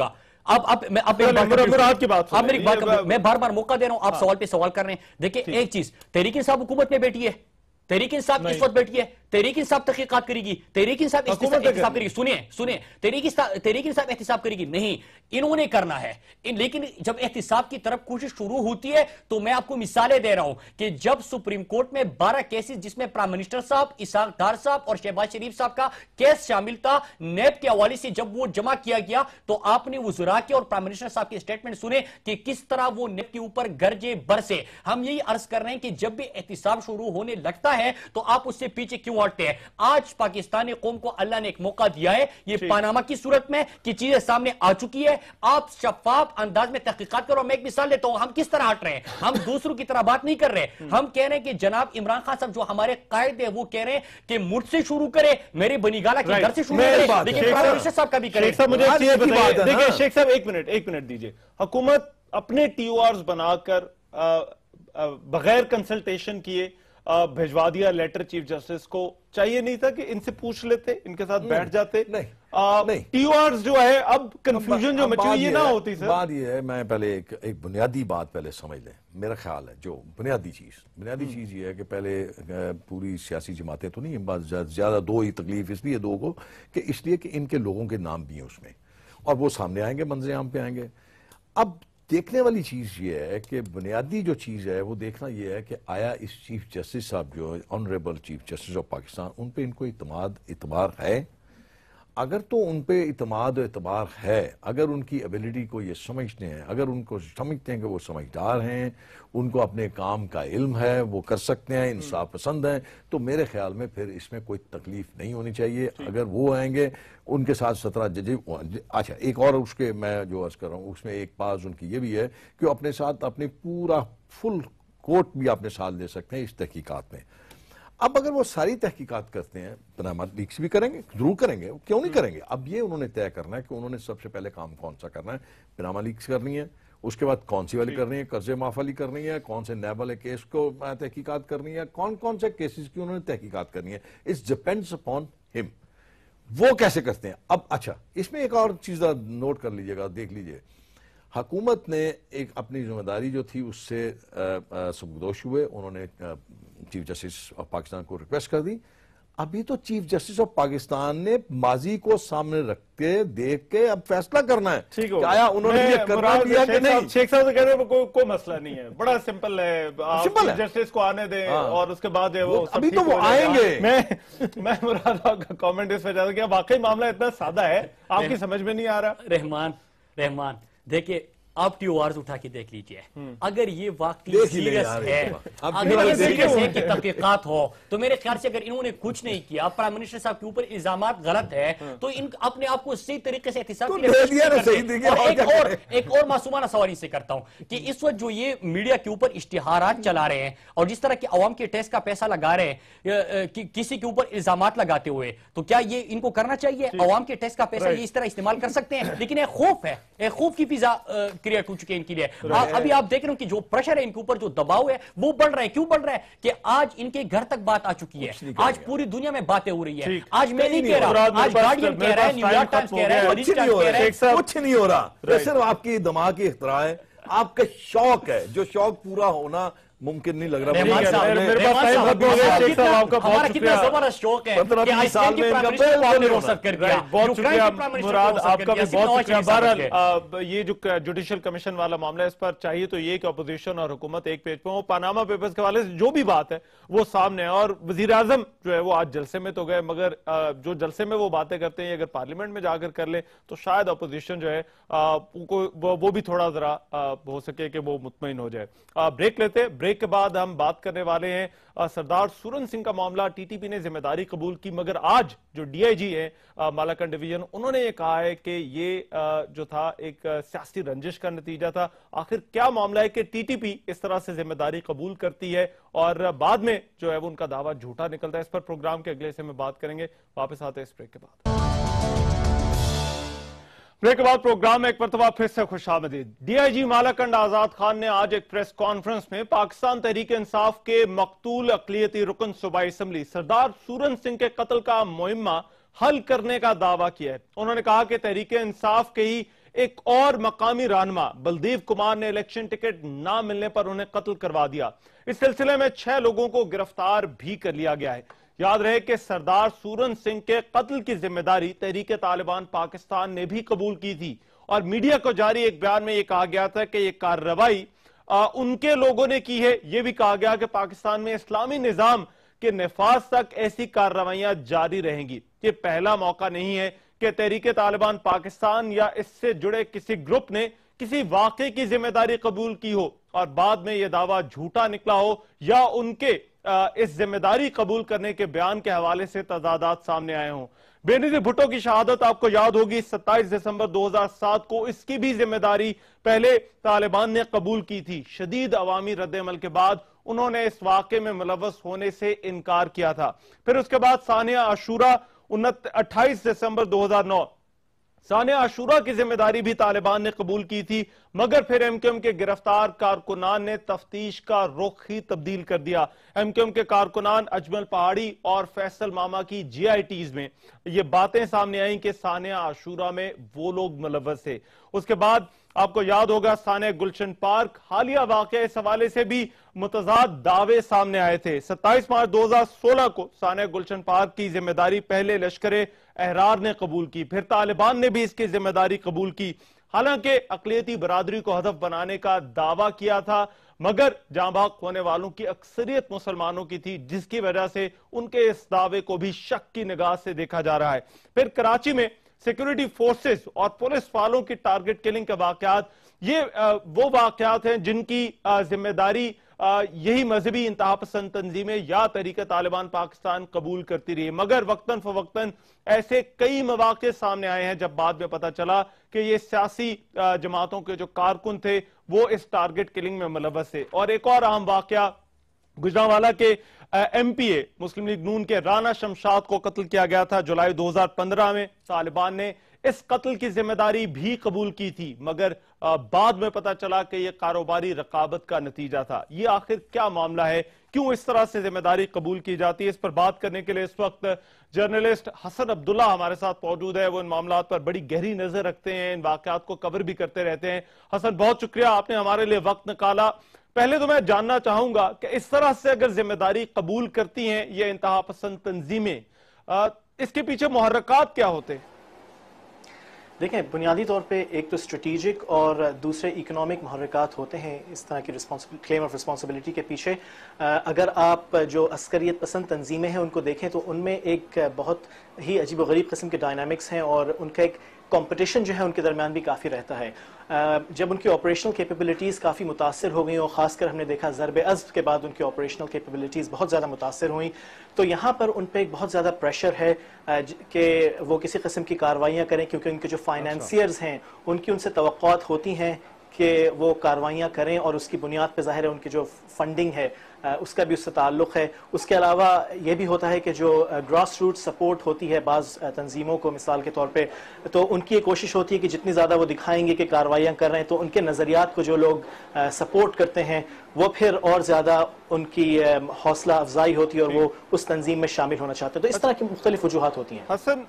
میں بار بار موقع دے رہا ہوں، آپ سوال پہ سوال کر رہے ہیں۔ دیکھیں ایک چیز، تحریک انصاف حکومت میں بیٹھی ہے، تحریک انصاف اس وقت بیٹھی ہے، تحریک انصاف تحقیقات کرے گی، تحریک انصاف احتساب کرے گی، سنیں تحریک انصاف احتساب کرے گی، نہیں انہوں نے کرنا ہے، لیکن جب احتساب کی طرف کوشش شروع ہوتی ہے تو میں آپ کو مثالیں دے رہا ہوں کہ جب سپریم کورٹ میں 12 کیسز جس میں پرائم منسٹر صاحب، اسحاق ڈار صاحب اور شہباز شریف صاحب کا کیس شامل تھا، نیب کے حوالے سے جب وہ جمع کیا گیا تو آپ نے وزراء کے اور پرائم منسٹر صاحب کے سٹیٹمنٹ سنے کہ کس طرح وہ نیب کے اوپر گرجے برسے۔ ہم یہی عرض کر رہے ہیں کہ جب بھی احتساب شروع ہونے لگتا ہے تو آپ اس سے پیچھے کیوں ہٹتے ہیں؟ آج پاکستانی قوم کو اللہ نے ایک موقع دیا ہے، یہ پاناما کی صورت میں کہ چیزیں سامنے آ چکی ہے، آپ شفاف انداز میں تحقیقات کرو۔ میں ایک مثال دیتا ہوں، ہم کس طرح ہٹ رہے ہیں، ہم دوسروں کی طرح بات نہیں کر رہے، ہم کہہ رہے ہیں کہ جناب عمران خان صاحب جو ہمارے قائد ہیں وہ کہہ رہے ہیں کہ مجھ سے شروع کرے، میرے بنی گالا کے گھر سے شروع کرے، لیکن پرائم منسٹر صاحب کا بھی کرے۔ شیخ صاحب مجھے ایک چیز بتائیے، دیکھیں شیخ صاحب ایک منٹ دیجئے، حکومت اپنے ٹی او آرز بنا کر بغیر کنسلٹیشن کیے بھیجوا دیا لیٹر چیف جسٹس کو، چاہیے نہیں تھا کہ ان سے پوچھ لیتے، ان کے ساتھ بیٹھ جاتے؟ ٹی او آرز جو ہے اب کنفیوژن جو مچی یہ نہ ہوتی سر۔ بات یہ ہے، میں پہلے ایک بنیادی بات پہلے سمجھ لیں، میرا خیال ہے جو بنیادی چیز یہ ہے کہ پہلے پوری سیاسی جماعتیں تو نہیں، زیادہ دو ہی تکلیف اس لیے دو کو کہ اس لیے کہ ان کے لوگوں کے نام بھی ہیں اس میں اور وہ سامنے آئیں گے، منظر عام پہ آئیں گے۔ اب دیکھنے والی چیز یہ ہے کہ بنیادی جو چیز ہے وہ دیکھنا یہ ہے کہ آیا اس چیف جسٹس صاحب جو honourable chief justice of Pakistan, ان پہ ان کو اعتبار ہے؟ اگر تو ان پہ اعتبار ہے، اگر ان کی ایبیلٹی کو یہ سمجھتے ہیں، اگر ان کو سمجھتے ہیں کہ وہ سمجھدار ہیں، ان کو اپنے کام کا علم ہے، وہ کر سکتے ہیں، انصاف پسند ہیں، تو میرے خیال میں پھر اس میں کوئی تکلیف نہیں ہونی چاہیے۔ اگر وہ آئیں گے ان کے ساتھ 17 ججیں، اچھا ایک اور اس کے میں جو عرض کر رہا ہوں اس میں ایک بات ان کی یہ بھی ہے کہ وہ اپنے ساتھ اپنی پورا فل کوٹ بھی اپنے ساتھ لے سکتے ہیں اس تحقیقات میں۔ اب اگر وہ ساری تحقیقات کرتے ہیں، پاناما لیکس بھی کریں گے، ضرور کریں گے، کیوں نہیں کریں گے؟ اب یہ انہوں نے طے کرنا ہے کہ انہوں نے سب سے پہلے کام کون سا کرنا ہے، پاناما لیکس کرنی ہے، اس کے بعد کون سی والی کرنی ہے، قرضے معاف والی کرنی ہے، کون سے نیب والے کیس کو تحقیقات کرنی ہے، کون سے کیسز کی انہوں نے تحقیقات کرنی ہے، اٹس ڈیپینڈس اپون ہم، وہ کیسے کرتے ہیں۔ اب اچھا اس میں ایک اور چیز نوٹ کر لیجئے گا، دیکھ لیجئے، حکومت نے ایک اپنی ذمہ داری جو تھی اس سے سبکدوش ہوئے، انہوں نے چیف جسٹس آف پاکستان کو ریکویسٹ کر دی۔ ابھی تو چیف جسٹس آف پاکستان نے ماضی کو سامنے رکھ کے دیکھ کے اب فیصلہ کرنا ہے کہ آیا انہوں نے یہ کرنا دیا کہ نہیں۔ شیخ صاحب سے کہہ رہے ہیں کوئی مسئلہ نہیں ہے، بڑا سمپل ہے، آپ چیف جسٹس کو آنے دیں اور اس کے بعد وہ ابھی تو وہ آئیں گے۔ میں مراد آپ کا کامنٹ اس پہ چاہتا ہوں کہ واقعی معاملہ اتنا سادہ ہے، آپ کی سمجھ میں نہیں آ رہا۔ رحمان دیکھیں آپ ٹی او آرز اٹھا کے دیکھ لیجئے. اگر یہ واقعی دیکھ ہی لیں سیریس یار ہے, اگر یہ سیریس ہے کہ تحقیقات ہو, تو میرے خیال سے اگر انہوں نے کچھ نہیں کیا, پرائم منسٹر صاحب کے اوپر الزامات غلط ہے, تو ان اپنے آپ کو صحیح طریقے سے احتساب کے لیے. اور ایک اور معصومانہ سوال ان سے کرتا ہوں کہ اس وقت جو یہ میڈیا کے اوپر اشتہارات چلا رہے ہیں اور جس طرح کے عوام کے ٹیکس کا پیسہ لگا رہے ہیں کسی کے اوپر الزامات لگاتے ہوئے, تو کیا یہ ان کو کرنا چاہیے؟ عوام کے ٹیکس کا پیسہ یہ اس طرح استعمال کر سکتے ہیں, لیکن ایک خوف ہے, ایک خوف کی فضا کریٹ ہو چکی ہے ان کے لیے. ابھی آپ دیکھ رہے ہیں کہ جو پریشر ہے ان کے اوپر, جو دباؤ ہے وہ بڑھ رہا ہے. کیوں بڑھ رہا ہے؟ کہ آج ان کے گھر تک بات آ چکی ہے, آج پوری دنیا میں باتیں ہو رہی ہیں. آج میں نہیں کہہ رہا, آج گارڈین کہہ رہا ہے, نیو یارک ٹائمز کہہ رہا ہے, کچھ نہیں ہو رہا. صرف آپ کی دماغ کی اختراع ہے, آپ کا شوق ہے, جو شوق پورا ہونا ممکن نہیں لگ رہا. ہمارا کتنا زبردست شوق ہے کہ آج کے پرائم منسٹر کو آپ نے روسٹ کر دیا. بہت شکریہ مراد, آپ کا بھی بہت شکریہ. بہرحال یہ جو جوڈیشل کمیشن والا معاملہ ہے, اس پر چاہیے تو یہ کہ اپوزیشن اور حکومت ایک پیج پہ ہو. پاناما پیپرز کے حوالے سے جو بھی بات ہے وہ سامنے ہے, اور وزیر اعظم جو ہے وہ آج جلسے میں تو گئے, مگر جو جلسے میں وہ باتیں کرتے ہیں اگر پارلیمنٹ میں جا کر لیں تو شاید اپوزیشن جو ہے وہ بھی تھوڑا ذرا ہو سکے کہ وہ مطمئن ہو جائے. بریک لیتے, بریک کے بعد ہم بات کرنے والے ہیں سردار سورن سنگھ کا معاملہ. ٹی ٹی پی نے ذمہ داری قبول کی, مگر آج جو ڈی آئی جی ہے مالاکنڈ ڈویژن, انہوں نے یہ کہا ہے کہ یہ جو تھا ایک سیاسی رنجش کا نتیجہ تھا. آخر کیا معاملہ ہے کہ ٹی ٹی پی اس طرح سے ذمہ داری قبول کرتی ہے اور بعد میں جو ہے وہ ان کا دعویٰ جھوٹا نکلتا ہے؟ اس پر پروگرام کے اگلے حصے میں بات کریں گے. واپس آتے ہیں اس بریک کے بعد. بریک کے بعد پروگرام میں ایک مرتبہ پھر سے خوش آمدید. ڈی آئی جی مالاکنڈ آزاد خان نے آج ایک پریس کانفرنس میں پاکستان تحریک انصاف کے مقتول اقلیتی رکن صوبائی اسمبلی سردار سورن سنگھ کے قتل کا معمہ حل کرنے کا دعویٰ کیا ہے. انہوں نے کہا کہ تحریک انصاف کے ہی ایک اور مقامی رہنما بلدیو کمار نے الیکشن ٹکٹ نہ ملنے پر انہیں قتل کروا دیا. اس سلسلے میں 6 لوگوں کو گرفتار بھی کر لیا گیا ہے. یاد رہے کہ سردار سورن سنگھ کے قتل کی ذمہ داری تحریک طالبان پاکستان نے بھی قبول کی تھی, اور میڈیا کو جاری ایک بیان میں یہ کہا گیا تھا کہ یہ کارروائی ان کے لوگوں نے کی ہے. یہ بھی کہا گیا کہ پاکستان میں اسلامی نظام کے نفاذ تک ایسی کارروائیاں جاری رہیں گی. یہ پہلا موقع نہیں ہے کہ تحریک طالبان پاکستان یا اس سے جڑے کسی گروپ نے کسی واقعے کی ذمہ داری قبول کی ہو اور بعد میں یہ دعویٰ جھوٹا نکلا ہو, یا ان کے اس ذمہ داری قبول کرنے کے بیان کے حوالے سے تضادات سامنے آئے ہوں. بینظیر بھٹو کی شہادت آپ کو یاد ہوگی 27 دسمبر 2007 کو, اس کی بھی ذمہ داری پہلے طالبان نے قبول کی تھی. شدید عوامی رد عمل کے بعد انہوں نے اس واقعے میں ملوث ہونے سے انکار کیا تھا. پھر اس کے بعد ثانیہ عاشورہ 28 دسمبر 2009 ثانیہ عاشورہ کی ذمہ داری بھی طالبان نے قبول کی تھی, مگر پھر ایم کیو ایم کے گرفتار کارکنان نے تفتیش کا رخ ہی تبدیل کر دیا. ایم کیو ایم کے کارکنان اجمل پہاڑی اور فیصل ماما کی جی آئی ٹیز میں یہ باتیں سامنے آئیں کہ ثانیہ عاشورہ میں وہ لوگ ملوث تھے. اس کے بعد آپ کو یاد ہوگا ثانیہ گلشن پارک حالیہ واقعہ, اس حوالے سے بھی متضاد دعوے سامنے آئے تھے. 27 مارچ 2016 کو ثانیہ گلشن پارک کی ذمہ داری پہلے لشکر احرار نے قبول کی, پھر طالبان نے بھی اس کی ذمہ داری قبول کی. حالانکہ اقلیتی برادری کو ہدف بنانے کا دعویٰ کیا تھا, مگر جاں بحق ہونے والوں کی اکثریت مسلمانوں کی تھی, جس کی وجہ سے ان کے اس دعوے کو بھی شک کی نگاہ سے دیکھا جا رہا ہے. پھر کراچی میں سیکیورٹی فورسز اور پولیس والوں کی ٹارگٹ کلنگ کے واقعات, یہ وہ واقعات ہیں جن کی ذمہ داری یہی مذہبی انتہا پسند تنظیمیں یا تحریک طالبان پاکستان قبول کرتی رہی. مگر وقتاً فوقتاً ایسے کئی مواقع سامنے آئے ہیں جب بعد میں پتہ چلا کہ یہ سیاسی جماعتوں کے جو کارکن تھے وہ اس ٹارگٹ کلنگ میں ملوث تھے. اور ایک اور اہم واقعہ, گجرانوالہ کے ایم پی اے مسلم لیگ نون کے رانا شمشاد کو قتل کیا گیا تھا جولائی 2015 میں. طالبان نے اس قتل کی ذمہ داری بھی قبول کی تھی, مگر بعد میں پتہ چلا کہ یہ کاروباری رقابت کا نتیجہ تھا. یہ آخر کیا معاملہ ہے, کیوں اس طرح سے ذمہ داری قبول کی جاتی ہے؟ اس پر بات کرنے کے لیے اس وقت جرنلسٹ حسن عبداللہ ہمارے ساتھ موجود ہے. وہ ان معاملات پر بڑی گہری نظر رکھتے ہیں, ان واقعات کو کور بھی کرتے رہتے ہیں. حسن, بہت شکریہ, آپ نے ہمارے لیے وقت نکالا. پہلے تو میں جاننا چاہوں گا کہ اس طرح سے اگر ذمہ داری قبول کرتی ہیں یہ انتہا پسند تنظیمیں, اس کے پیچھے محرکات کیا ہوتے ہیں؟ دیکھیں, بنیادی طور پہ ایک تو اسٹریٹیجک اور دوسرے اکنامک محرکات ہوتے ہیں اس طرح کی کلیم آف رسپانسبلٹی کے پیچھے. اگر آپ جو عسکریت پسند تنظیمیں ہیں ان کو دیکھیں تو ان میں ایک بہت ہی عجیب و غریب قسم کے ڈائنامکس ہیں, اور ان کا ایک کمپٹیشن جو ہے ان کے درمیان بھی کافی رہتا ہے. جب ان کی آپریشنل کیپیبلٹیز کافی متاثر ہو گئیں اور خاص کر ہم نے دیکھا ضرب عضب کے بعد ان کی آپریشنل کیپیبلٹیز بہت زیادہ متاثر ہوئیں, تو یہاں پر ان پہ ایک بہت زیادہ پریشر ہے کہ وہ کسی قسم کی کارروائیاں کریں, کیونکہ ان کے جو فائنینسیئرز ہیں ان کی ان سے توقعات ہوتی ہیں کہ وہ کارروائیاں کریں, اور اس کی بنیاد پہ ظاہر ہے ان کی جو فنڈنگ ہے اس کا بھی اس سے تعلق ہے. اس کے علاوہ یہ بھی ہوتا ہے کہ جو گراس روٹ سپورٹ ہوتی ہے بعض تنظیموں کو مثال کے طور پہ, تو ان کی یہ کوشش ہوتی ہے کہ جتنی زیادہ وہ دکھائیں گے کہ کارروائیاں کر رہے ہیں تو ان کے نظریات کو جو لوگ سپورٹ کرتے ہیں وہ پھر اور زیادہ ان کی حوصلہ افزائی ہوتی ہے اور وہ اس تنظیم میں شامل ہونا چاہتے ہیں. تو اس طرح کی مختلف وجوہات ہوتی ہیں. حسن,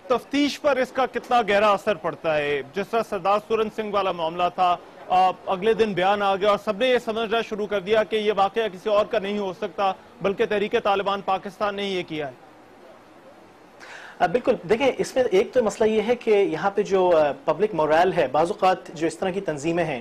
تفتیش پر اس کا کتنا گہرا اثر پڑتا ہے؟ جس طرح سردار سورن سنگھ والا معاملہ تھا, اگلے دن بیان آ گیا اور سب نے یہ سمجھنا شروع کر دیا کہ یہ واقعہ کسی اور کا نہیں ہو سکتا بلکہ تحریک طالبان پاکستان نے یہ کیا ہے. بالکل, دیکھیں اس میں ایک تو مسئلہ یہ ہے کہ یہاں پہ جو پبلک مورال ہے, بعض اوقات جو اس طرح کی تنظیمیں ہیں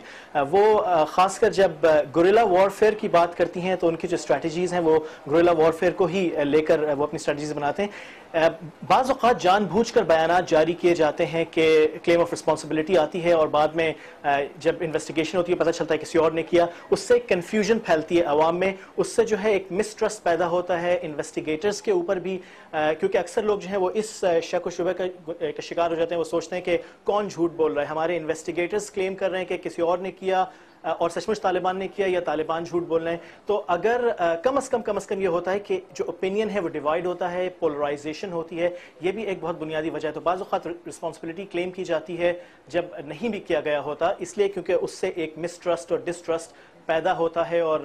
وہ خاص کر جب گوریلا وارفیئر کی بات کرتی ہیں تو ان کی جو اسٹریٹجیز ہیں وہ گوریلا وارفیئر کو ہی لے کر وہ اپنی اسٹریٹجیز بناتے ہیں. بعض اوقات جان بوجھ کر بیانات جاری کیے جاتے ہیں کہ کلیم آف رسپانسبلٹی آتی ہے اور بعد میں جب انویسٹیگیشن ہوتی ہے پتہ چلتا ہے کسی اور نے کیا, اس سے کنفیوژن پھیلتی ہے عوام میں, اس سے جو ہے ایک مسٹرسٹ پیدا ہوتا ہے انویسٹیگیٹرز کے اوپر بھی, کیونکہ اکثر لوگ جو ہیں وہ اس شک و شبہ کا شکار ہو جاتے ہیں. وہ سوچتے ہیں کہ کون جھوٹ بول رہا ہے, ہمارے انویسٹیگیٹرز کلیم کر رہے ہیں کہ کسی اور نے کیا اور سچ مچ طالبان نے کیا یا طالبان جھوٹ بول رہے ہیں. تو اگر کم از کم یہ ہوتا ہے کہ جو اوپینین ہے وہ ڈیوائیڈ ہوتا ہے, پولرائزیشن ہوتی ہے, یہ بھی ایک بہت بنیادی وجہ ہے. تو بعض اوقات رسپانسبلٹی کلیم کی جاتی ہے جب نہیں بھی کیا گیا ہوتا, اس لیے کیونکہ اس سے ایک مسٹرسٹ اور ڈسٹرسٹ پیدا ہوتا ہے اور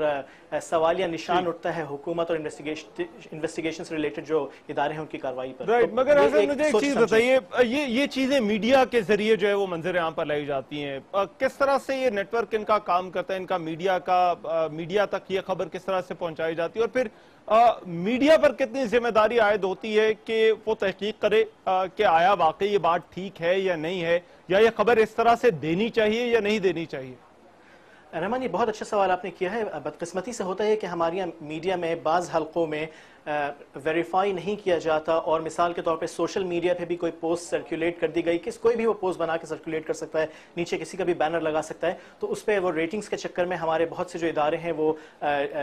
سوالیہ نشان اٹھتا ہے حکومت اور انویسٹیگیشن سے ریلیٹڈ جو ادارے ہیں ان کی کارروائی پر. رائٹ, مگر حسن مجھے ایک چیز بتائیے, یہ چیزیں میڈیا کے ذریعے جو ہے وہ منظر عام پر لائی جاتی ہیں, کس طرح سے یہ نیٹ ورک ان کا کام کرتا ہے, ان کا میڈیا تک یہ خبر کس طرح سے پہنچائی جاتی ہے, اور پھر میڈیا پر کتنی ذمہ داری عائد ہوتی ہے کہ وہ تحقیق کرے کہ آیا واقعی یہ بات ٹھیک ہے یا نہیں ہے, یا یہ خبر اس طرح سے دینی چاہیے یا نہیں دینی چاہیے؟ رحمان, یہ بہت اچھا سوال آپ نے کیا ہے. بدقسمتی سے ہوتا ہے کہ ہمارے میڈیا میں بعض حلقوں میں ویریفائی نہیں کیا جاتا, اور مثال کے طور پہ سوشل میڈیا پہ بھی کوئی پوسٹ سرکولیٹ کر دی گئی, کوئی بھی وہ پوسٹ بنا کے سرکولیٹ کر سکتا ہے, نیچے کسی کا بھی بینر لگا سکتا ہے, تو اس پہ وہ ریٹنگز کے چکر میں ہمارے بہت سے جو ادارے ہیں وہ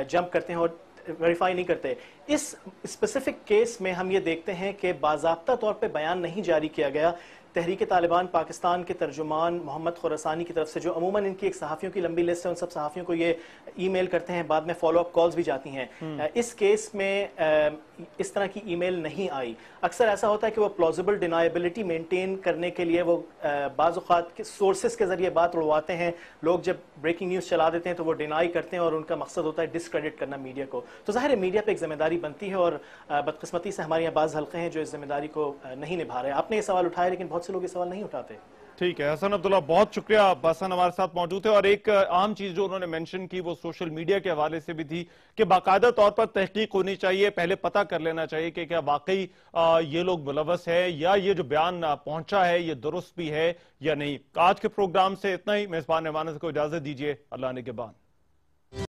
جمپ کرتے ہیں اور ویریفائی نہیں کرتے. اس اسپیسیفک کیس میں ہم یہ دیکھتے ہیں کہ باضابطہ طور پہ بیان نہیں جاری کیا گیا. تحریک طالبان پاکستان کے ترجمان محمد خراسانی کی طرف سے, جو عموماً ان کی ایک صحافیوں کی لمبی لسٹ ہے, ان سب صحافیوں کو یہ ای میل کرتے ہیں, بعد میں فالو اپ کالز بھی جاتی ہیں. اس کیس میں اس طرح کی ای میل نہیں آئی. اکثر ایسا ہوتا ہے کہ وہ پلازیبل ڈینائبلٹی مینٹین کرنے کے لیے وہ بعض اوقات سورسز کے ذریعے بات اڑواتے ہیں. لوگ جب بریکنگ نیوز چلا دیتے ہیں تو وہ ڈینائی کرتے ہیں اور ان کا مقصد ہوتا ہے ڈسکریڈٹ کرنا میڈیا کو. تو ظاہر ہے میڈیا پہ ایک ذمہ داری بنتی ہے, اور بدقسمتی سے ہمارے یہاں بعض حلقے ہیں جو اس ذمہ داری کو نہیں نبھا رہے. آپ نے یہ سوال اٹھایا لیکن بہت سے لوگ یہ سوال نہیں اٹھاتے. ٹھیک ہے حسن عبداللہ, بہت شکریہ. حسن ہمارے ساتھ موجود ہے, اور ایک عام چیز جو انہوں نے مینشن کی وہ سوشل میڈیا کے حوالے سے بھی تھی کہ باقاعدہ طور پر تحقیق ہونی چاہیے, پہلے پتہ کر لینا چاہیے کہ کیا واقعی یہ لوگ ملوث ہے یا یہ جو بیان پہنچا ہے یہ درست بھی ہے یا نہیں. آج کے پروگرام سے اتنا ہی. میزبان رحمان کو اجازت دیجیے. اللہ نگہبان.